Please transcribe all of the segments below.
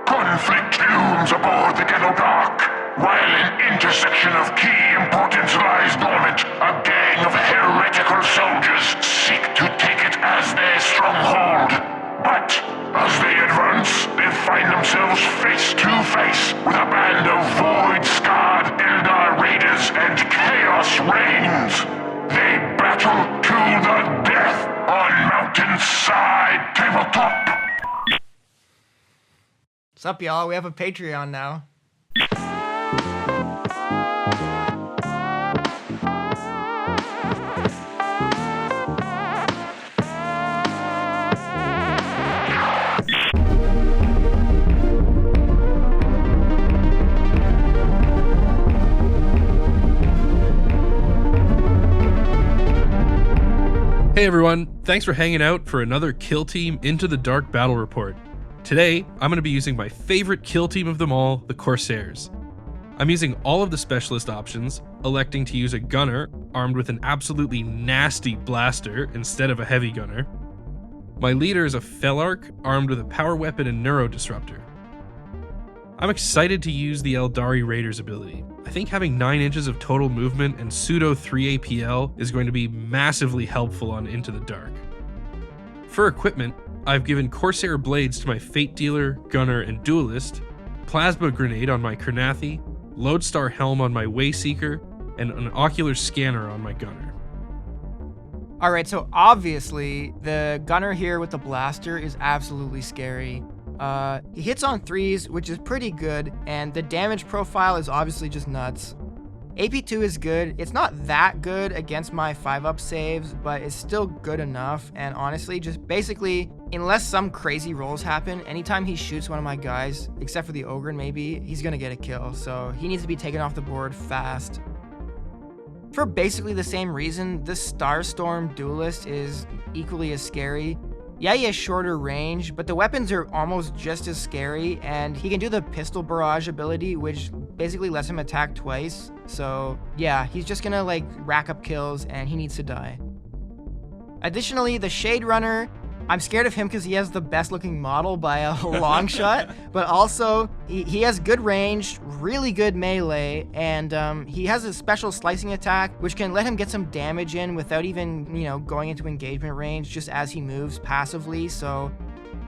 Conflict looms aboard the Gallowdark. While an intersection of key importance lies dormant, a gang of heretical soldiers seek to take it as their stronghold. But as they advance, they find themselves face to face with a band of void-scarred Eldar raiders and chaos reigns. They battle to the death on Mountainside Tabletop. What's up, y'all? We have a Patreon now. Hey everyone, thanks for hanging out for another Kill Team Into the Dark Battle Report. Today, I'm going to be using my favorite kill team of them all, the Corsairs. I'm using all of the specialist options, electing to use a gunner armed with an absolutely nasty blaster instead of a heavy gunner. My leader is a Felarch armed with a power weapon and neurodisruptor. I'm excited to use the Eldari Raiders ability. I think having 9 inches of total movement and pseudo 3 APL is going to be massively helpful on Into the Dark. For equipment, I've given Corsair blades to my Fate Dealer, Gunner, and Duelist, Plasma Grenade on my Kernathi, Lodestar Helm on my Wayseeker, and an Ocular Scanner on my Gunner. Alright, so obviously, the gunner here with the blaster is absolutely scary. He hits on 3s, which is pretty good, and the damage profile is obviously just nuts. AP2 is good. It's not that good against my 5-up saves, but it's still good enough, and honestly, just basically, unless some crazy rolls happen, anytime he shoots one of my guys, except for the Ogryn maybe, he's gonna get a kill, so he needs to be taken off the board fast. For basically the same reason, the Starstorm Duelist is equally as scary. Yeah, he has shorter range, but the weapons are almost just as scary, and he can do the pistol barrage ability, which basically lets him attack twice. So yeah, he's just gonna rack up kills, and he needs to die. Additionally, the Shade Runner, I'm scared of him because he has the best looking model by a long shot, but also he has good range, really good melee, and he has a special slicing attack, which can let him get some damage in without even, going into engagement range just as he moves passively. So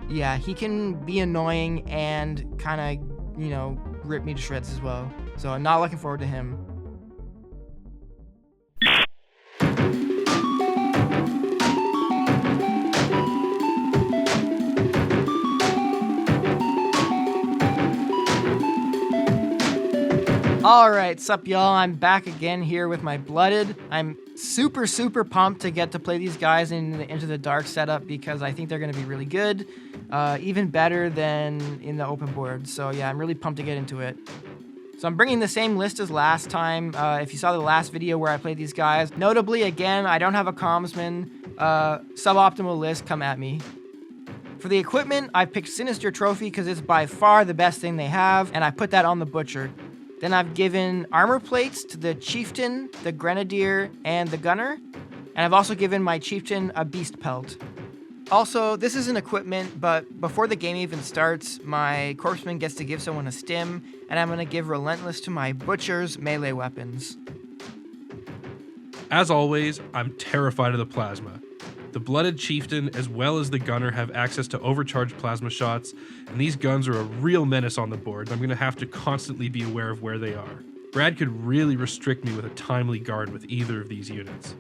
yeah, he can be annoying and kind of, rip me to shreds as well. So I'm not looking forward to him. Alright, sup y'all, I'm back again here with my Blooded. I'm super pumped to get to play these guys in the Into the Dark setup because I think they're going to be really good, even better than in the open board. So yeah, I'm really pumped to get into it. So I'm bringing the same list as last time. If you saw the last video where I played these guys, notably again, I don't have a commsman, suboptimal list, come at me. For the equipment, I picked Sinister Trophy because it's by far the best thing they have, and I put that on the Butcher. Then I've given armor plates to the Chieftain, the Grenadier, and the Gunner. And I've also given my Chieftain a Beast Pelt. Also, this isn't equipment, but before the game even starts, my Corpseman gets to give someone a stim, and I'm going to give Relentless to my Butcher's melee weapons. As always, I'm terrified of the plasma. The Blooded Chieftain as well as the Gunner have access to overcharged plasma shots, and these guns are a real menace on the board, and I'm going to have to constantly be aware of where they are. Brad could really restrict me with a timely guard with either of these units.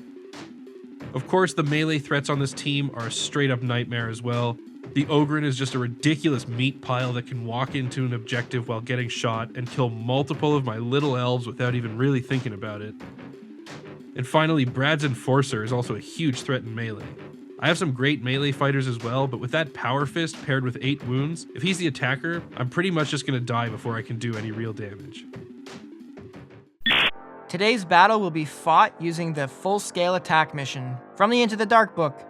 Of course, the melee threats on this team are a straight up nightmare as well. The Ogryn is just a ridiculous meat pile that can walk into an objective while getting shot and kill multiple of my little elves without even really thinking about it. And finally, Brad's Enforcer is also a huge threat in melee. I have some great melee fighters as well, but with that Power Fist paired with 8 wounds, if he's the attacker, I'm pretty much just going to die before I can do any real damage. Today's battle will be fought using the full-scale attack mission from the Into the Dark book.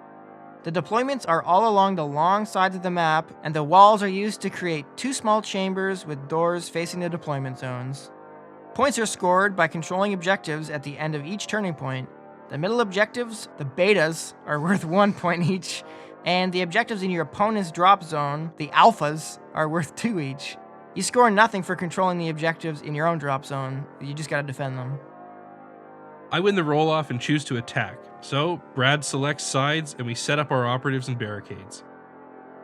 The deployments are all along the long sides of the map, and the walls are used to create 2 small chambers with doors facing the deployment zones. Points are scored by controlling objectives at the end of each turning point. The middle objectives, the betas, are worth 1 point each, And the objectives in your opponent's drop zone, the alphas, are worth 2 each. You score nothing for controlling the objectives in your own drop zone. You just gotta defend them. I win the roll-off and choose to attack, so Brad selects sides and we set up our operatives and barricades.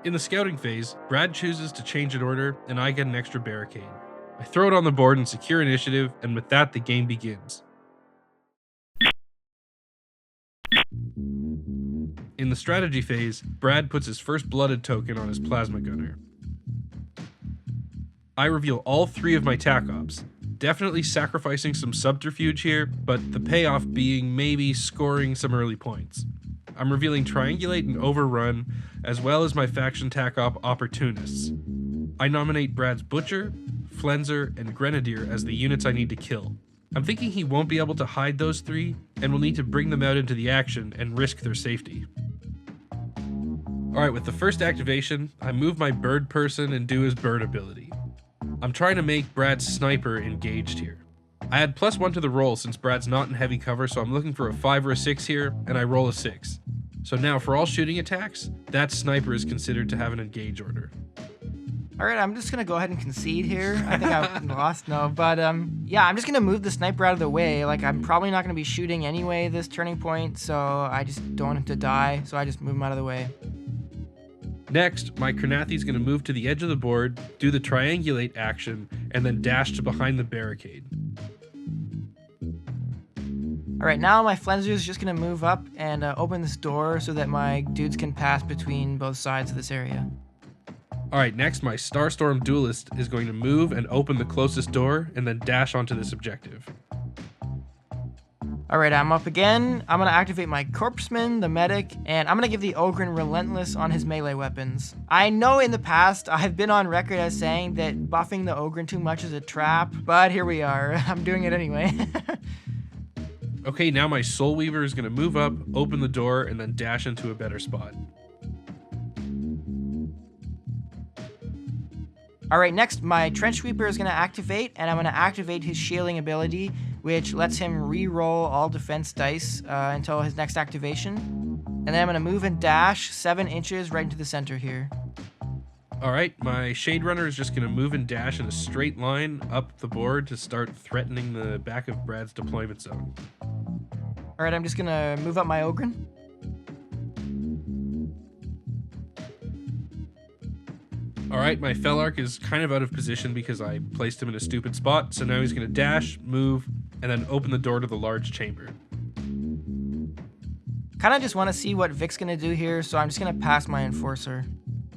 In the scouting phase, Brad chooses to change an order and I get an extra barricade. I throw it on the board and secure initiative, and with that the game begins. In the strategy phase, Brad puts his first blooded token on his plasma gunner. I reveal all 3 of my tac ops, definitely sacrificing some subterfuge here, but the payoff being maybe scoring some early points. I'm revealing Triangulate and Overrun, as well as my faction tac op Opportunists. I nominate Brad's Butcher, Flenser, and Grenadier as the units I need to kill. I'm thinking he won't be able to hide those 3, and will need to bring them out into the action and risk their safety. Alright, with the first activation, I move my bird person and do his bird ability. I'm trying to make Brad's sniper engaged here. I had +1 to the roll since Brad's not in heavy cover, so I'm looking for a 5 or a 6 here, and I roll a 6. So now for all shooting attacks, that sniper is considered to have an engage order. Alright, I'm just gonna go ahead and concede here. I think I've lost, but yeah, I'm just gonna move the sniper out of the way. Like, I'm probably not gonna be shooting anyway this turning point, so I just don't want him to die, so I just move him out of the way. Next, my Karnathi's going to move to the edge of the board, do the triangulate action, and then dash to behind the barricade. Alright, now my Flenser is just going to move up and open this door so that my dudes can pass between both sides of this area. Alright, next my Starstorm Duelist is going to move and open the closest door, and then dash onto this objective. Alright, I'm up again. I'm going to activate my Corpseman, the Medic, and I'm going to give the Ogren Relentless on his melee weapons. I know in the past I've been on record as saying that buffing the Ogren too much is a trap, but here we are. I'm doing it anyway. Okay, now my Soul Weaver is going to move up, open the door, and then dash into a better spot. Alright, next my Trench Sweeper is going to activate, and I'm going to activate his shielding ability, which lets him re-roll all defense dice until his next activation. And then I'm going to move and dash 7 inches right into the center here. Alright, my Shade Runner is just going to move and dash in a straight line up the board to start threatening the back of Brad's deployment zone. Alright, I'm just going to move up my Ogren. Alright, my Felark is kind of out of position because I placed him in a stupid spot, so now he's going to dash, move, and then open the door to the large chamber. Kind of just want to see what Vic's going to do here, so I'm just going to pass my Enforcer.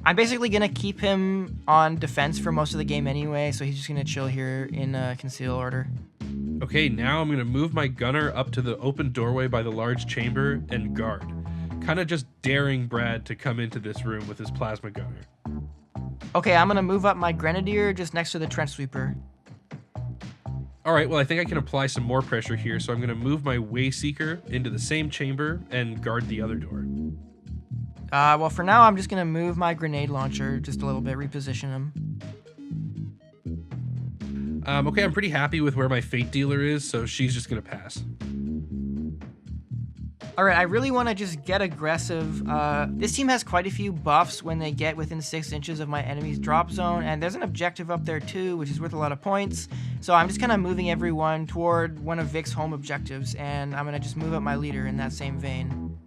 I'm basically going to keep him on defense for most of the game anyway, so he's just going to chill here in conceal order. Okay, now I'm going to move my Gunner up to the open doorway by the large chamber and guard. Kind of just daring Brad to come into this room with his Plasma Gunner. Okay, I'm going to move up my Grenadier just next to the Trench Sweeper. Alright, well I think I can apply some more pressure here, so I'm going to move my Wayseeker into the same chamber and guard the other door. Well for now I'm just going to move my Grenade Launcher just a little bit, reposition him. Okay, I'm pretty happy with where my Fate Dealer is, so she's just going to pass. Alright, I really want to just get aggressive. This team has quite a few buffs when they get within 6 inches of my enemy's drop zone, and there's an objective up there too, which is worth a lot of points. So I'm just kind of moving everyone toward one of Vic's home objectives, and I'm going to just move up my leader in that same vein.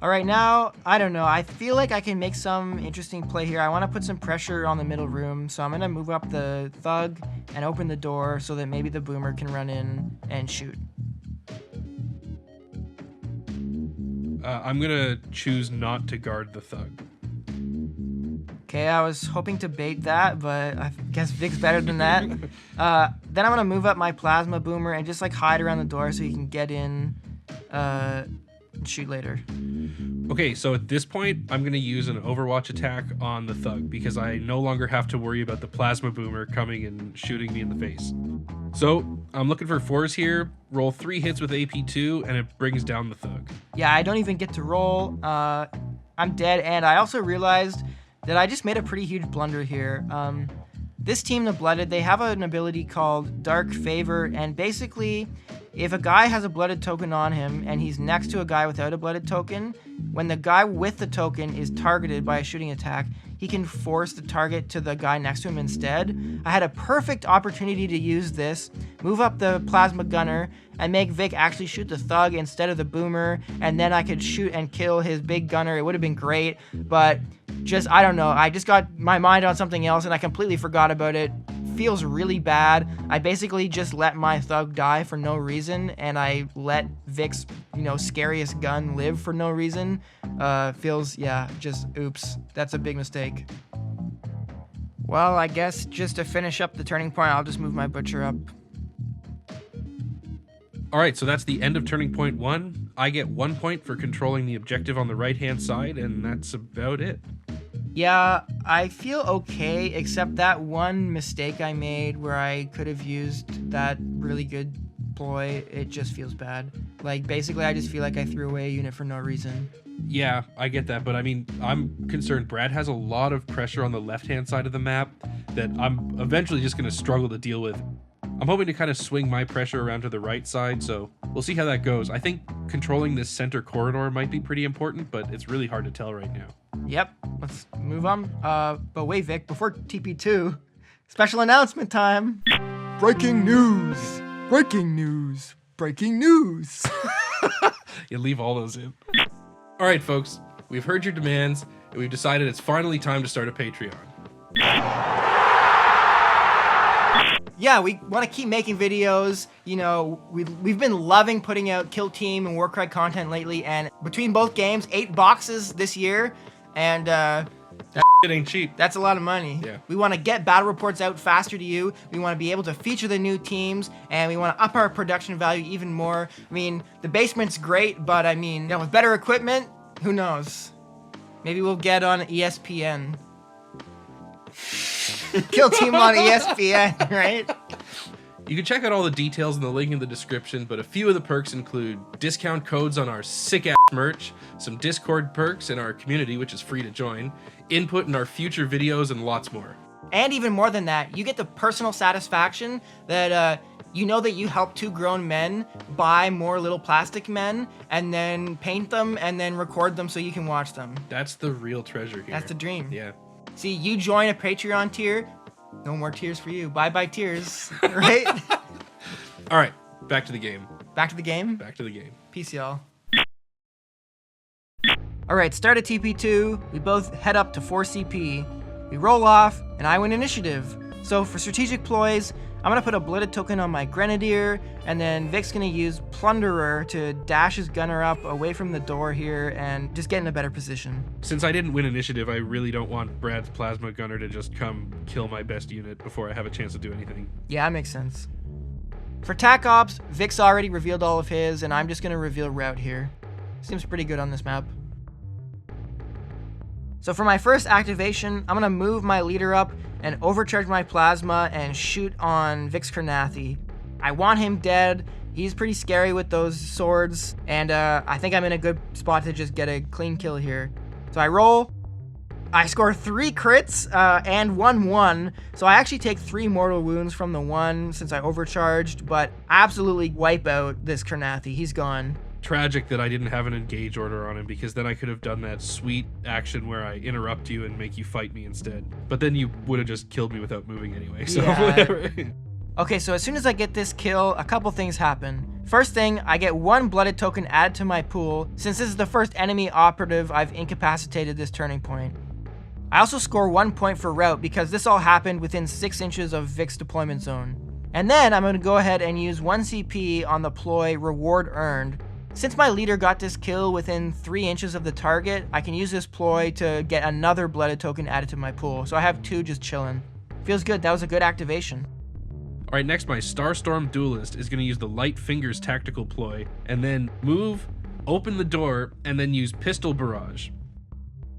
Alright, now, I don't know, I feel like I can make some interesting play here. I want to put some pressure on the middle room, so I'm going to move up the Thug and open the door so that maybe the Boomer can run in and shoot. I'm gonna choose not to guard the Thug. Okay, I was hoping to bait that, but I guess Vic's better than that. Then I'm gonna move up my Plasma Boomer and just like hide around the door so he can get in and shoot later. Okay, so at this point, I'm gonna use an Overwatch attack on the Thug because I no longer have to worry about the Plasma Boomer coming and shooting me in the face. So I'm looking for 4s here, roll 3 hits with AP2, and it brings down the Thug. Yeah, I don't even get to roll. I'm dead, and I also realized that I just made a pretty huge blunder here. This team, the Blooded, they have an ability called Dark Favor, and basically, if a guy has a blooded token on him and he's next to a guy without a blooded token, when the guy with the token is targeted by a shooting attack, he can force the target to the guy next to him instead. I had a perfect opportunity to use this, move up the plasma gunner, and make Vic actually shoot the thug instead of the boomer, and then I could shoot and kill his big gunner. It would have been great, but just, I don't know. I just got my mind on something else and I completely forgot about it. Feels really bad. I basically just let my thug die for no reason, and I let Vic's, scariest gun live for no reason. Feels, just oops. That's a big mistake. Well, I guess just to finish up the turning point, I'll just move my butcher up. All right, so that's the end of turning point 1. I get 1 point for controlling the objective on the right-hand side, and that's about it. Yeah, I feel okay, except that one mistake I made where I could have used that really good ploy. It just feels bad. Like, basically, I just feel like I threw away a unit for no reason. Yeah, I get that, but I mean, I'm concerned. Brad has a lot of pressure on the left-hand side of the map that I'm eventually just going to struggle to deal with. I'm hoping to kind of swing my pressure around to the right side, so we'll see how that goes. I think controlling this center corridor might be pretty important, but it's really hard to tell right now. Yep, let's move on. But wait, Vic, before TP2, special announcement time. Breaking news! Breaking news! Breaking news! You leave all those in. All right, folks, we've heard your demands, and we've decided it's finally time to start a Patreon. Yeah, we want to keep making videos. We've been loving putting out Kill Team and Warcry content lately, and between both games, 8 boxes this year, and That ain't cheap. that's a lot of money. Yeah. We want to get battle reports out faster to you. We want to be able to feature the new teams, and we want to up our production value even more. I mean, the basement's great, but I mean, with better equipment, who knows? Maybe we'll get on ESPN. Kill Team on ESPN, right? You can check out all the details in the link in the description, but a few of the perks include discount codes on our sick-ass merch, some Discord perks in our community, which is free to join, input in our future videos, and lots more. And even more than that, you get the personal satisfaction that that you help 2 grown men buy more little plastic men and then paint them and then record them so you can watch them. That's the real treasure here. That's the dream. Yeah. See, you join a Patreon tier, no more tears for you. Bye-bye tears, right? All right, back to the game. Back to the game? Back to the game. Peace, y'all. All right, start at TP2. We both head up to 4 CP. We roll off, and I win initiative. So for strategic ploys, I'm going to put a blooded token on my Grenadier, and then Vic's going to use Plunderer to dash his gunner up away from the door here and just get in a better position. Since I didn't win initiative, I really don't want Brad's plasma gunner to just come kill my best unit before I have a chance to do anything. Yeah, that makes sense. For TAC Ops, Vic's already revealed all of his, and I'm just going to reveal Route here. Seems pretty good on this map. So for my first activation, I'm going to move my leader up and overcharge my plasma and shoot on Vix Karnathi. I want him dead. He's pretty scary with those swords, and I think I'm in a good spot to just get a clean kill here. So I roll. I score 3 crits and 1-1, so I actually take 3 mortal wounds from the 1 since I overcharged, but absolutely wipe out this Karnathi. He's gone. Tragic that I didn't have an engage order on him, because then I could have done that sweet action where I interrupt you and make you fight me instead. But then you would have just killed me without moving anyway, so Yeah. whatever. Okay, so as soon as I get this kill, a couple things happen. First thing, I get 1 blooded token added to my pool, since this is the first enemy operative I've incapacitated this turning point. I also score 1 point for route because this all happened within 6 inches of Vic's deployment zone. And then I'm going to go ahead and use 1 CP on the ploy reward earned. Since my leader got this kill within 3 inches of the target, I can use this ploy to get another blooded token added to my pool. So I have 2 just chilling. Feels good. That was a good activation. All right, next my Starstorm Duelist is going to use the Light Fingers tactical ploy, and then move, open the door, and then use Pistol Barrage.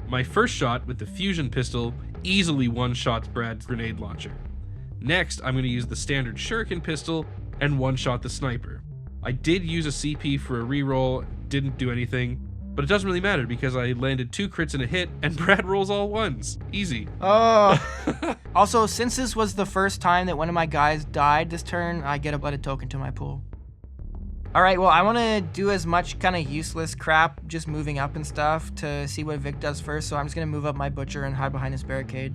My first shot with the Fusion Pistol easily one-shots Brad's grenade launcher. Next, I'm going to use the standard Shuriken Pistol and one-shot the Sniper. I did use a CP for a reroll, didn't do anything, but it doesn't really matter because I landed 2 crits and a hit, and Brad rolls all 1s. Easy. Oh. Also, since this was the first time that one of my guys died this turn, I get a blooded token to my pool. All right, well, I want to do as much kind of useless crap, just moving up and stuff, to see what Vic does first. So I'm just going to move up my butcher and hide behind his barricade.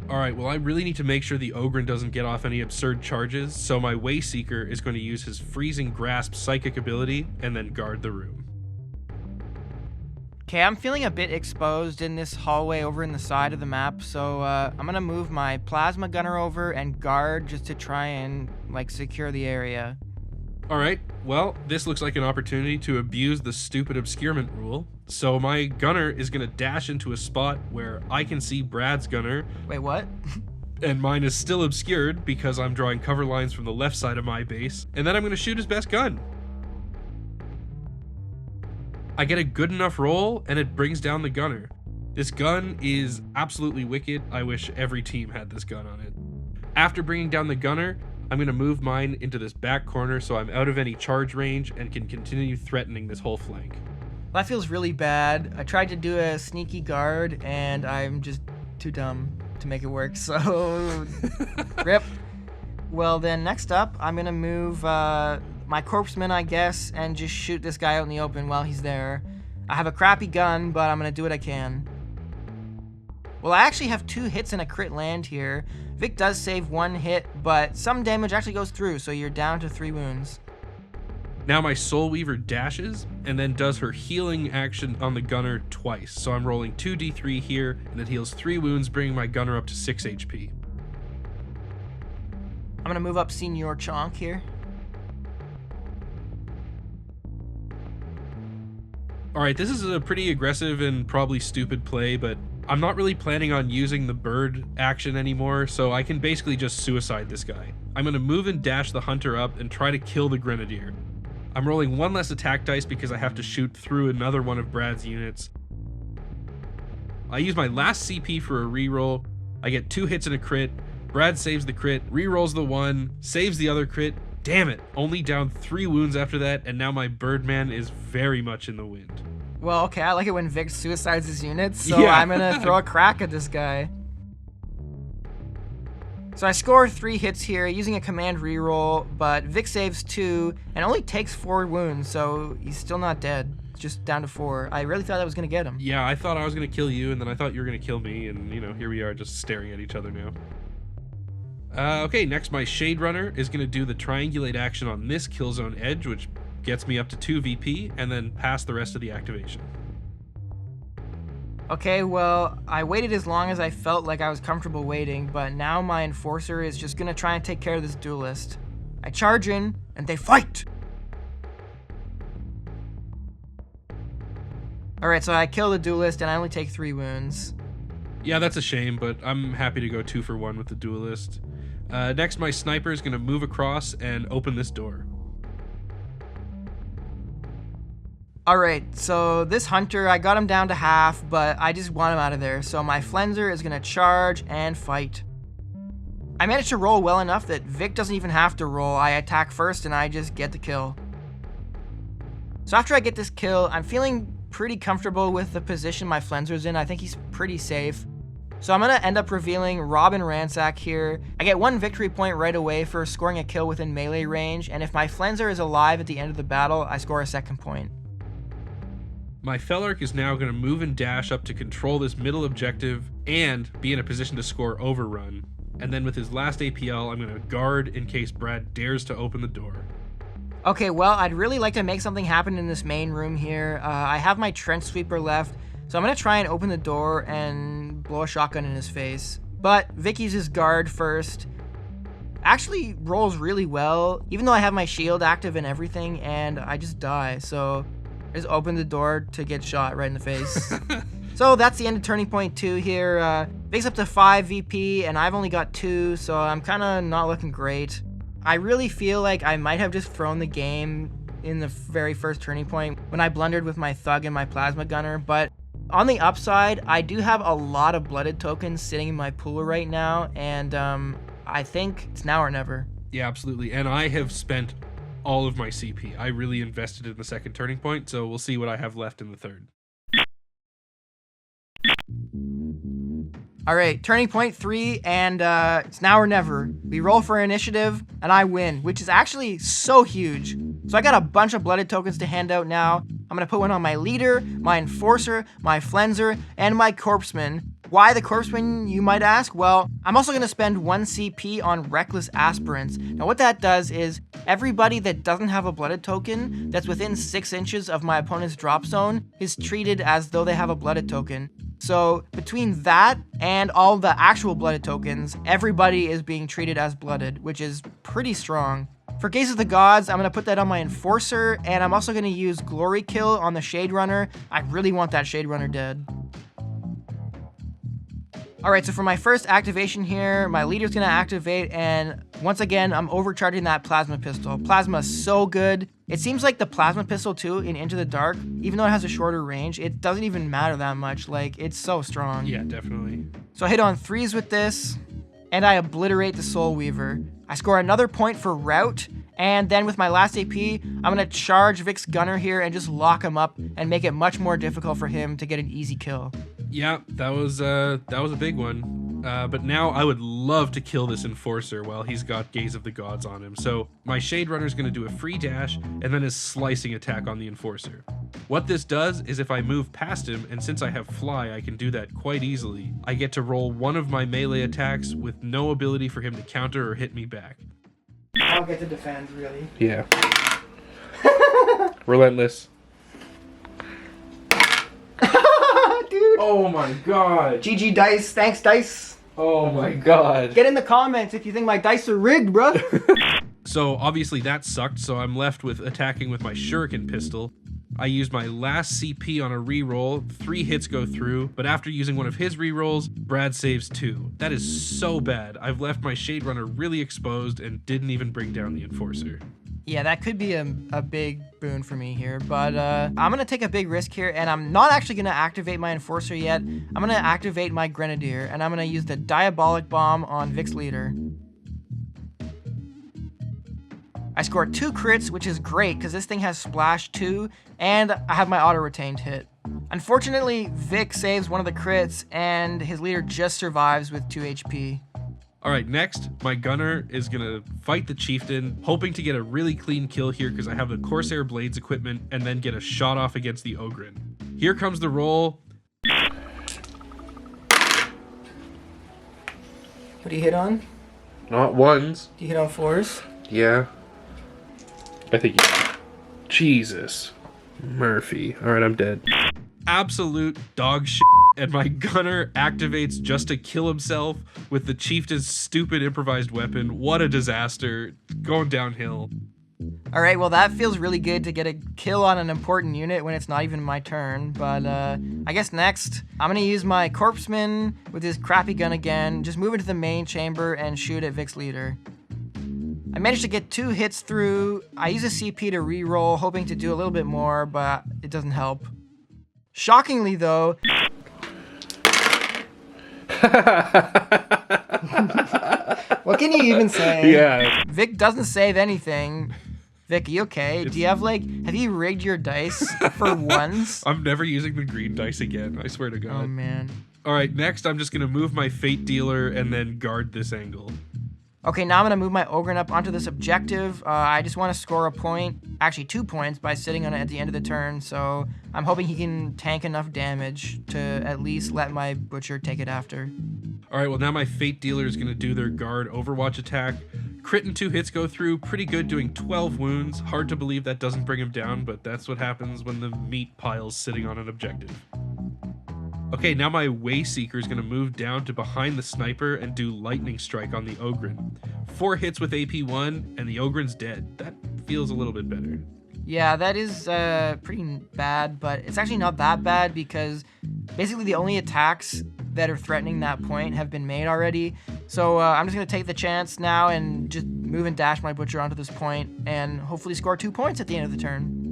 All right, well, I really need to make sure the Ogren doesn't get off any absurd charges, so my Wayseeker is going to use his Freezing Grasp psychic ability and then guard the room. Okay, I'm feeling a bit exposed in this hallway over in the side of the map, so I'm going to move my Plasma Gunner over and guard just to try and, secure the area. All right, well, this looks like an opportunity to abuse the stupid obscurement rule. So my gunner is going to dash into a spot where I can see Brad's gunner. Wait, what? And mine is still obscured because I'm drawing cover lines from the left side of my base. And then I'm going to shoot his best gun. I get a good enough roll and it brings down the gunner. This gun is absolutely wicked. I wish every team had this gun on it. After bringing down the gunner, I'm going to move mine into this back corner so I'm out of any charge range and can continue threatening this whole flank. That feels really bad. I tried to do a sneaky guard, and I'm just too dumb to make it work, so rip. Well, then next up, I'm going to move my corpseman, I guess, and just shoot this guy out in the open while he's there. I have a crappy gun, but I'm going to do what I can. Well, I actually have 2 hits and a crit land here. Vic does save 1 hit, but some damage actually goes through, so you're down to 3 wounds. Now my Soul Weaver dashes and then does her healing action on the gunner twice. So I'm rolling 2d3 here, and it heals 3 wounds, bringing my gunner up to 6 HP. I'm going to move up Senior Chonk here. Alright, this is a pretty aggressive and probably stupid play, but I'm not really planning on using the bird action anymore, so I can basically just suicide this guy. I'm going to move and dash the hunter up and try to kill the grenadier. I'm rolling 1 less attack dice because I have to shoot through another one of Brad's units. I use my last CP for a reroll. I get 2 hits and a crit. Brad saves the crit, rerolls the 1, saves the other crit. Damn it, only down 3 wounds after that, and now my Birdman is very much in the wind. Well, okay, I like it when Vic suicides his units, so Yeah. I'm gonna throw a crack at this guy. So I score 3 hits here using a command reroll, but Vic saves 2 and only takes 4 wounds, so he's still not dead. It's just down to 4. I really thought I was gonna get him. Yeah, I thought I was going to kill you, and then I thought you were going to kill me, and, here we are just staring at each other now. Okay, next my Shade Runner is going to do the Triangulate action on this kill zone edge, which gets me up to 2 VP, and then pass the rest of the activation. Okay, well, I waited as long as I felt like I was comfortable waiting, but now my Enforcer is just gonna try and take care of this duelist. I charge in, and they fight! Alright, so I kill the duelist, and I only take 3 wounds. Yeah, that's a shame, but I'm happy to go 2 for 1 with the duelist. Next, my sniper is going to move across and open this door. Alright, so this hunter, I got him down to half, but I just want him out of there. So my Flenser is going to charge and fight. I managed to roll well enough that Vic doesn't even have to roll. I attack first and I just get the kill. So after I get this kill, I'm feeling pretty comfortable with the position my Flenser's in. I think he's pretty safe. So I'm going to end up revealing Robin Ransack here. I get 1 victory point right away for scoring a kill within melee range, and if my Flenser is alive at the end of the battle, I score a 2nd point. My Fellark is now going to move and dash up to control this middle objective and be in a position to score Overrun. And then with his last APL, I'm going to guard in case Brad dares to open the door. Okay, well, I'd really like to make something happen in this main room here. I have my Trench Sweeper left, so I'm going to try and open the door and blow a shotgun in his face. But Vic uses guard first. Actually rolls really well, even though I have my shield active and everything, and I just die. So I just open the door to get shot right in the face. So that's the end of Turning Point 2 here. Vic's up to 5 VP, and I've only got 2, so I'm kind of not looking great. I really feel like I might have just thrown the game in the very first Turning Point when I blundered with my Thug and my Plasma Gunner, but on the upside, I do have a lot of blooded tokens sitting in my pool right now, and I think it's now or never. Yeah, absolutely. And I have spent all of my CP. I really invested in the second Turning Point, so we'll see what I have left in the third. All right, Turning Point 3, and it's now or never. We roll for initiative, and I win, which is actually so huge. So I got a bunch of blooded tokens to hand out now. I'm going to put one on my leader, my enforcer, my flenser, and my corpseman. Why the corpseman, you might ask? Well, I'm also going to spend 1 CP on reckless aspirants. Now what that does is everybody that doesn't have a blooded token that's within 6 inches of my opponent's drop zone is treated as though they have a blooded token. So between that and all the actual blooded tokens, everybody is being treated as blooded, which is pretty strong. For Gaze of the Gods, I'm going to put that on my Enforcer, and I'm also going to use Glory Kill on the Shade Runner. I really want that Shade Runner dead. Alright, so for my first activation here, my leader's going to activate, and once again, I'm overcharging that Plasma Pistol. Plasma is so good. It seems like the Plasma Pistol too, in Into the Dark, even though it has a shorter range, it doesn't even matter that much. Like, it's so strong. Yeah, definitely. So I hit on 3s with this, and I obliterate the Soul Weaver. I score another point for Rout, and then with my last AP, I'm going to charge Vic's Gunner here and just lock him up and make it much more difficult for him to get an easy kill. Yeah, that was a big one. But now I would love to kill this Enforcer while he's got Gaze of the Gods on him. So my Shade Runner is going to do a free dash and then his slicing attack on the Enforcer. What this does is if I move past him, and since I have Fly, I can do that quite easily, I get to roll one of my melee attacks with no ability for him to counter or hit me back. I don't get to defend, really. Yeah. Relentless. Dude. Oh my god. GG Dice. Thanks, Dice. Oh my god. Get in the comments if you think my dice are rigged, bro. So obviously that sucked, so I'm left with attacking with my Shuriken Pistol. I used my last CP on a reroll, 3 hits go through, but after using one of his rerolls, Brad saves 2. That is so bad. I've left my Shade Runner really exposed and didn't even bring down the Enforcer. Yeah, that could be a big boon for me here, but I'm going to take a big risk here, and I'm not actually going to activate my Enforcer yet. I'm going to activate my Grenadier, and I'm going to use the Diabolic Bomb on Vic's leader. I scored 2 crits, which is great, because this thing has Splash 2, and I have my auto-retained hit. Unfortunately, Vic saves one of the crits, and his leader just survives with 2 HP. Alright, next, my Gunner is gonna fight the Chieftain, hoping to get a really clean kill here because I have the Corsair Blades equipment, and then get a shot off against the Ogren. Here comes the roll. What do you hit on? Not ones. Do you hit on 4s? Yeah. I think you... Jesus. Murphy. Alright, I'm dead. Absolute dog shit, and my Gunner activates just to kill himself with the Chieftain's stupid improvised weapon. What a disaster. Going downhill. Alright, well that feels really good to get a kill on an important unit when it's not even my turn, but I guess next, I'm gonna use my Corpseman with his crappy gun again, just move into the main chamber and shoot at Vic's leader. I managed to get 2 hits through. I use a CP to reroll, hoping to do a little bit more, but it doesn't help. Shockingly though... What can you even say? Yeah. Vic doesn't save anything. Vic, you okay? Do you have have you rigged your dice for ones? I'm never using the green dice again, I swear to God. Oh man. Alright, next I'm just gonna move my Fate Dealer and then guard this angle. Okay, now I'm going to move my Ogren up onto this objective. I just want to score a point, actually 2 points, by sitting on it at the end of the turn, so I'm hoping he can tank enough damage to at least let my Butcher take it after. Alright, well now my Fate Dealer is going to do their guard Overwatch attack. Crit and 2 hits go through, pretty good, doing 12 wounds. Hard to believe that doesn't bring him down, but that's what happens when the meat pile's sitting on an objective. Okay, now my Wayseeker is going to move down to behind the sniper and do Lightning Strike on the Ogren. 4 hits with AP1, and the Ogren's dead. That feels a little bit better. Yeah, that is pretty bad, but it's actually not that bad because basically the only attacks that are threatening that point have been made already. So I'm just going to take the chance now and just move and dash my Butcher onto this point and hopefully score 2 points at the end of the turn.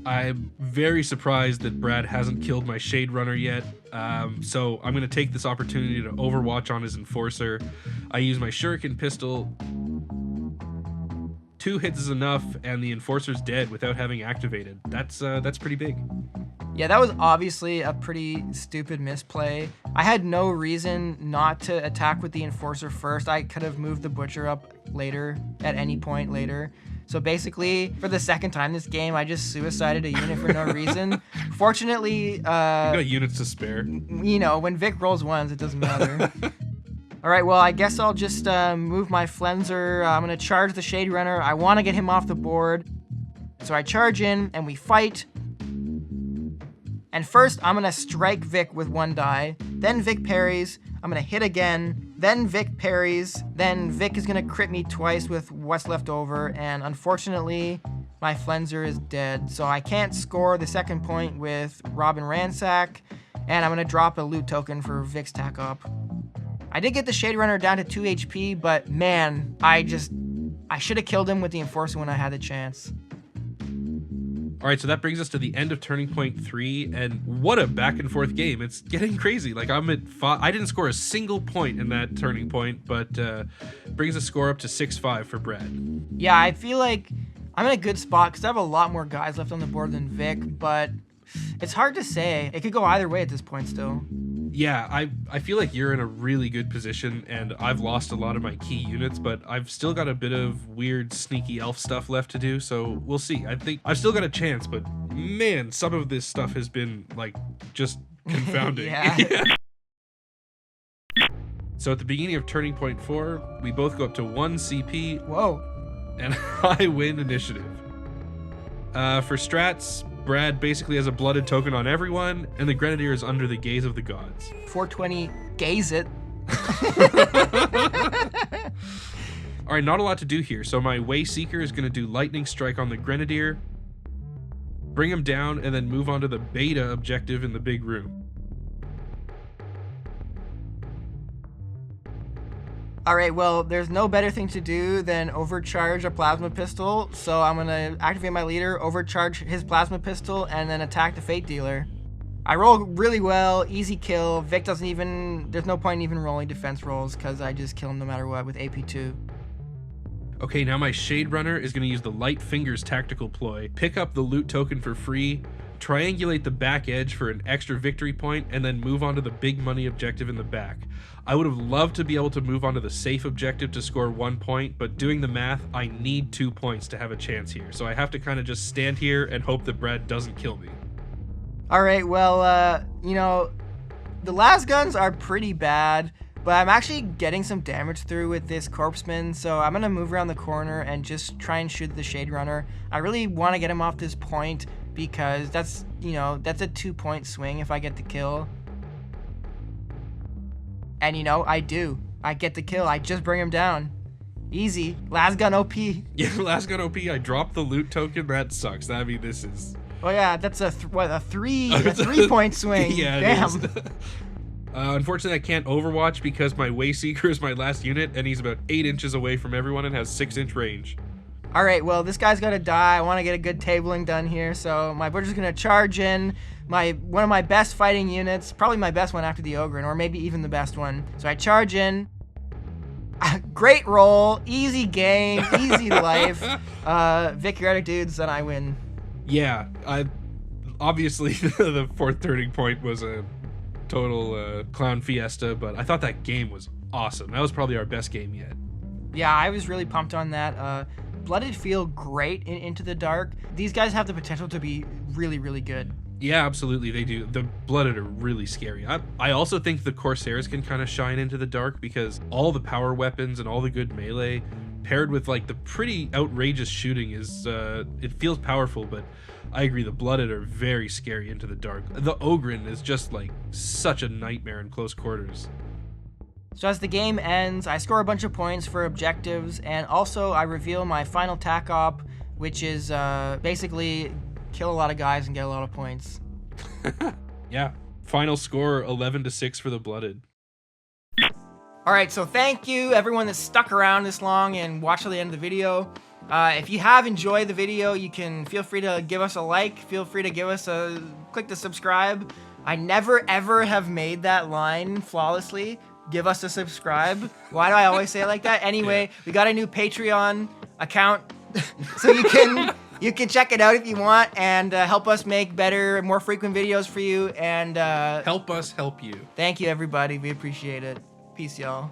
I'm very surprised that Brad hasn't killed my Shade Runner yet, so I'm going to take this opportunity to Overwatch on his Enforcer. I use my Shuriken Pistol. 2 hits is enough, and the Enforcer's dead without having activated. That's pretty big. Yeah, that was obviously a pretty stupid misplay. I had no reason not to attack with the Enforcer first. I could have moved the Butcher up later, at any point later. So basically, for the second time this game, I just suicided a unit for no reason. Fortunately, You got units to spare. you know, when Vic rolls ones, it doesn't matter. All right, well, I guess I'll just move my Flenser. I'm going to charge the Shade Runner. I want to get him off the board. So I charge in, and we fight. And first, I'm going to strike Vic with 1 die. Then Vic parries. I'm going to hit again. Then Vic parries. Then Vic is going to crit me twice with what's left over. And unfortunately, my Flenser is dead. So I can't score the second point with Robin Ransack. And I'm going to drop a loot token for Vic's tack up. I did get the Shade Runner down to 2 HP, but man, I should have killed him with the Enforcer when I had the chance. All right, so that brings us to the end of Turning Point 3, and what a back and forth game. It's getting crazy. Like, I'm at 5. I didn't score a single point in that turning point, but brings the score up to 6-5 for Brad. Yeah, I feel like I'm in a good spot because I have a lot more guys left on the board than Vic, but it's hard to say. It could go either way at this point still. Yeah, I feel like you're in a really good position, and I've lost a lot of my key units, but I've still got a bit of weird, sneaky elf stuff left to do, so we'll see. I think I've still got a chance, but man, some of this stuff has been, like, just confounding. Yeah. So at the beginning of Turning Point 4, we both go up to 1 CP, Whoa. and I win initiative. For strats, Brad basically has a blooded token on everyone, and the Grenadier is under the gaze of the gods. 420, gaze it. All right, not a lot to do here. So my Wayseeker is going to do Lightning Strike on the Grenadier, bring him down, and then move on to the beta objective in the big room. All right, well, there's no better thing to do than overcharge a plasma pistol, so I'm gonna activate my leader, overcharge his plasma pistol, and then attack the Fate Dealer. I roll really well, easy kill. Vic doesn't even, there's no point in even rolling defense rolls because I just kill him no matter what with AP2. Okay, now my Shade Runner is going to use the Light Fingers tactical ploy, pick up the loot token for free, triangulate the back edge for an extra victory point, and then move on to the big money objective in the back. I would have loved to be able to move on to the safe objective to score 1 point, but doing the math, I need 2 points to have a chance here. So I have to kind of just stand here and hope that Brad doesn't kill me. All right, well, you know, the las guns are pretty bad, but I'm actually getting some damage through with this Corpseman, so I'm gonna move around the corner and just try and shoot the Shade Runner. I really want to get him off this point because that's, you know, that's a 2-point swing if I get the kill. And you know, I do. I get the kill. I just bring him down. Easy. Las gun OP. Yeah, last gun OP, I dropped the loot token. That sucks. I mean, this is... Oh yeah, that's a 3-point swing. Yeah, damn. it is. Unfortunately, I can't Overwatch because my Wayseeker is my last unit, and he's about 8 inches away from everyone and has 6-inch range. All right, well, this guy's got to die. I want to get a good tabling done here, so my butcher's going to charge in one of my best fighting units, probably my best one after the Ogren, or maybe even the best one. So I charge in. Great roll, easy game, easy life. Vic, your other dudes, and I win. Yeah, obviously the fourth turning point was a total clown fiesta, but I thought that game was awesome. That was probably our best game yet. Yeah, I was really pumped on that. Blooded feel great in Into the Dark. These guys have the potential to be really, really good. Yeah, absolutely, they do. The Blooded are really scary. I also think the Corsairs can kind of shine Into the Dark because all the power weapons and all the good melee paired with like the pretty outrageous shooting is it feels powerful, but I agree the Blooded are very scary Into the Dark. The Ogren is just like such a nightmare in close quarters. So as the game ends, I score a bunch of points for objectives, and also I reveal my final tac op, which is basically kill a lot of guys and get a lot of points. Yeah, final score 11-6 for the Blooded. All right, so thank you everyone that stuck around this long and watched till the end of the video. If you have enjoyed the video, you can feel free to give us a like, feel free to give us a click to subscribe. I never ever have made that line flawlessly. Give us a subscribe. Why do I always say it like that? Anyway, yeah. We got a new Patreon account, so you can check it out if you want and help us make better, more frequent videos for you. And help us help you. Thank you, everybody. We appreciate it. Peace, y'all.